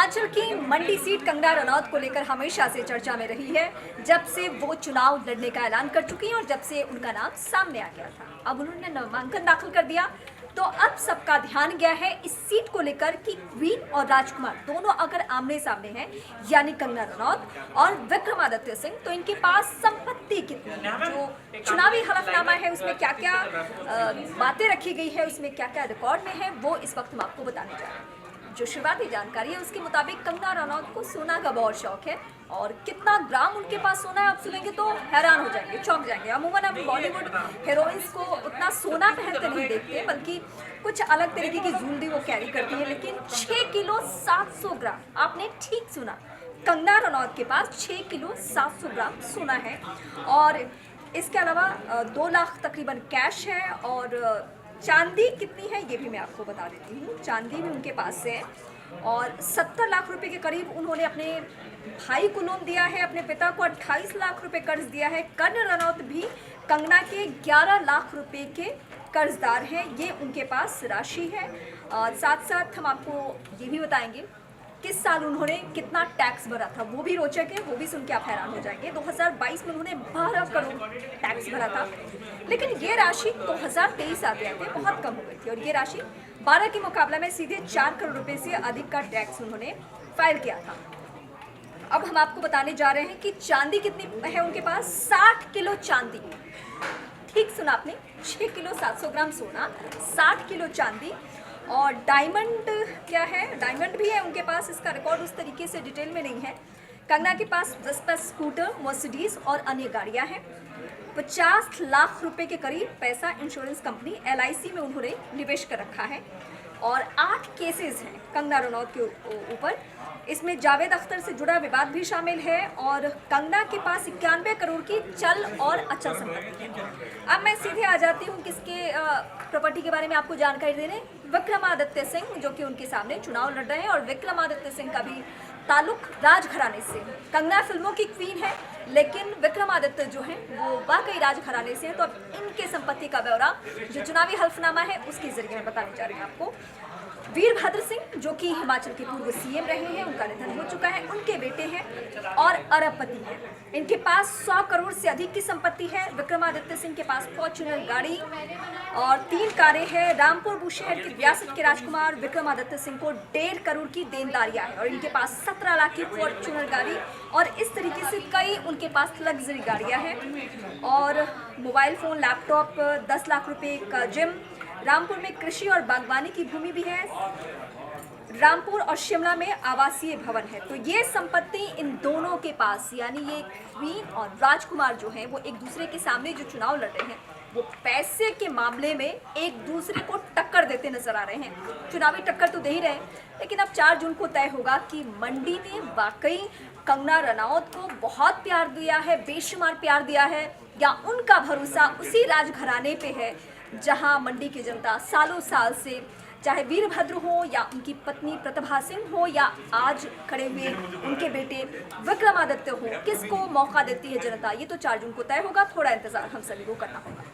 हिमाचल की मंडी सीट कंगना रनौत को लेकर हमेशा से चर्चा में रही है, जब से वो चुनाव लड़ने का ऐलान कर चुकी हैं और जब से उनका नाम सामने आ गया था। अब उन्होंने नामांकन दाखिल कर दिया, तो अब सबका ध्यान गया है इस सीट को लेकर कि क्वीन और राजकुमार दोनों अगर आमने सामने हैं, यानी कंगना रनौत और विक्रमादित्य सिंह, तो इनके पास संपत्ति कितनी है, जो चुनावी हलफनामा है उसमें क्या क्या बातें रखी गई है, उसमें क्या क्या रिकॉर्ड में है, वो इस वक्त हम आपको बताने जा रहे हैं। जो शुरुआती जानकारी है उसके मुताबिक कंगना रनौत को सोना का बहुत शौक है और कितना ग्राम उनके पास सोना है आप सुनेंगे तो हैरान हो जाएंगे, चौंक जाएंगे। अमूमन हम बॉलीवुड हीरोइंस को उतना सोना पहनते नहीं देखते, बल्कि कुछ अलग तरीके की ज्वेलरी वो कैरी करती है, लेकिन 6 किलो 700 ग्राम, आपने ठीक सुना, कंगना रनौत के पास 6 किलो 700 ग्राम सोना है। और इसके अलावा 2 लाख तकरीबन कैश है और चांदी कितनी है ये भी मैं आपको बता देती हूँ। चांदी भी उनके पास से है और 70 लाख रुपए के करीब उन्होंने अपने भाई को लोन दिया है, अपने पिता को 28 लाख रुपए कर्ज दिया है। कर्ण रनौत भी कंगना के 11 लाख रुपए के कर्जदार हैं, ये उनके पास राशि है। और साथ साथ हम आपको ये भी बताएंगे किस साल उन्होंने कितना टैक्स भरा था, वो भी रोचक है, वो भी सुन के आप हैरान हो जाएंगे। 2022 में उन्होंने 12 करोड़ टैक्स भरा था, लेकिन ये राशि 2023 आते आते बहुत कम हो गई थी और ये राशि 12 के मुकाबले में सीधे 4 करोड़ रुपए से अधिक का टैक्स उन्होंने फाइल किया था। अब हम आपको बताने जा रहे हैं कि चांदी कितनी है उनके पास। 60 किलो चांदी, ठीक सुना आपने, 6 किलो 700 ग्राम सोना, 60 किलो चांदी। और डायमंड क्या है, डायमंड भी है उनके पास, इसका रिकॉर्ड उस तरीके से डिटेल में नहीं है। कंगना के पास वेस्पा स्कूटर, मर्सिडीज और अन्य गाड़ियां हैं। 50 लाख रुपए के करीब पैसा इंश्योरेंस कंपनी LIC में उन्होंने निवेश कर रखा है और 8 केसेस हैं कंगना रनौत के ऊपर। इसमें जावेद अख्तर से जुड़ा विवाद भी शामिल है और कंगना के पास 91 करोड़ की चल और अचल संपत्ति है। अब मैं सीधे आ जाती हूँ किसके प्रॉपर्टी के बारे में आपको जानकारी देने। विक्रमादित्य सिंह जो कि उनके सामने चुनाव लड़ रहे हैं और विक्रमादित्य सिंह का भी ताल्लुक राजघराने से। कंगना फिल्मों की क्वीन है, लेकिन विक्रमादित्य जो है वो वाकई राजघराने से हैं। तो अब इनके संपत्ति का ब्यौरा जो चुनावी हल्फनामा है उसके जरिए मैं बताने जा रही हूँ आपको। वीरभद्र सिंह जो कि हिमाचल के पूर्व CM रहे हैं, उनका निधन हो चुका है, उनके बेटे हैं और अरबपति हैं। इनके पास 100 करोड़ से अधिक की संपत्ति है। विक्रमादित्य सिंह के पास फॉर्च्यूनर गाड़ी और 3 कारें हैं। रामपुर बुशहर की रियासत के राजकुमार विक्रमादित्य सिंह को 1.5 करोड़ की देनदारियां हैं और इनके पास 17 लाख की फॉर्च्यूनर गाड़ी और इस तरीके से कई उनके पास लग्जरी गाड़ियां हैं और मोबाइल फ़ोन, लैपटॉप, 10 लाख रुपए का जिम। रामपुर में कृषि और बागवानी की भूमि भी है। रामपुर और शिमला में आवासीय भवन है। तो ये संपत्ति इन दोनों के पास, यानी ये क्वीन और राजकुमार जो हैं वो एक दूसरे के सामने जो चुनाव लड़ रहे हैं वो पैसे के मामले में एक दूसरे को टक्कर देते नजर आ रहे हैं। चुनावी टक्कर तो दे ही रहे हैं, लेकिन अब 4 जून को तय होगा कि मंडी ने वाकई कंगना रनौत को बहुत प्यार दिया है, बेशुमार प्यार दिया है, या उनका भरोसा उसी राजघराने पे है जहां मंडी की जनता सालों साल से, चाहे वीरभद्र हो या उनकी पत्नी प्रतिभा सिंह हो या आज खड़े हुए उनके बेटे विक्रमादित्य हो, किसको मौका देती है जनता, ये तो 4 जून को तय होगा। थोड़ा इंतजार हम सभी को करना होगा।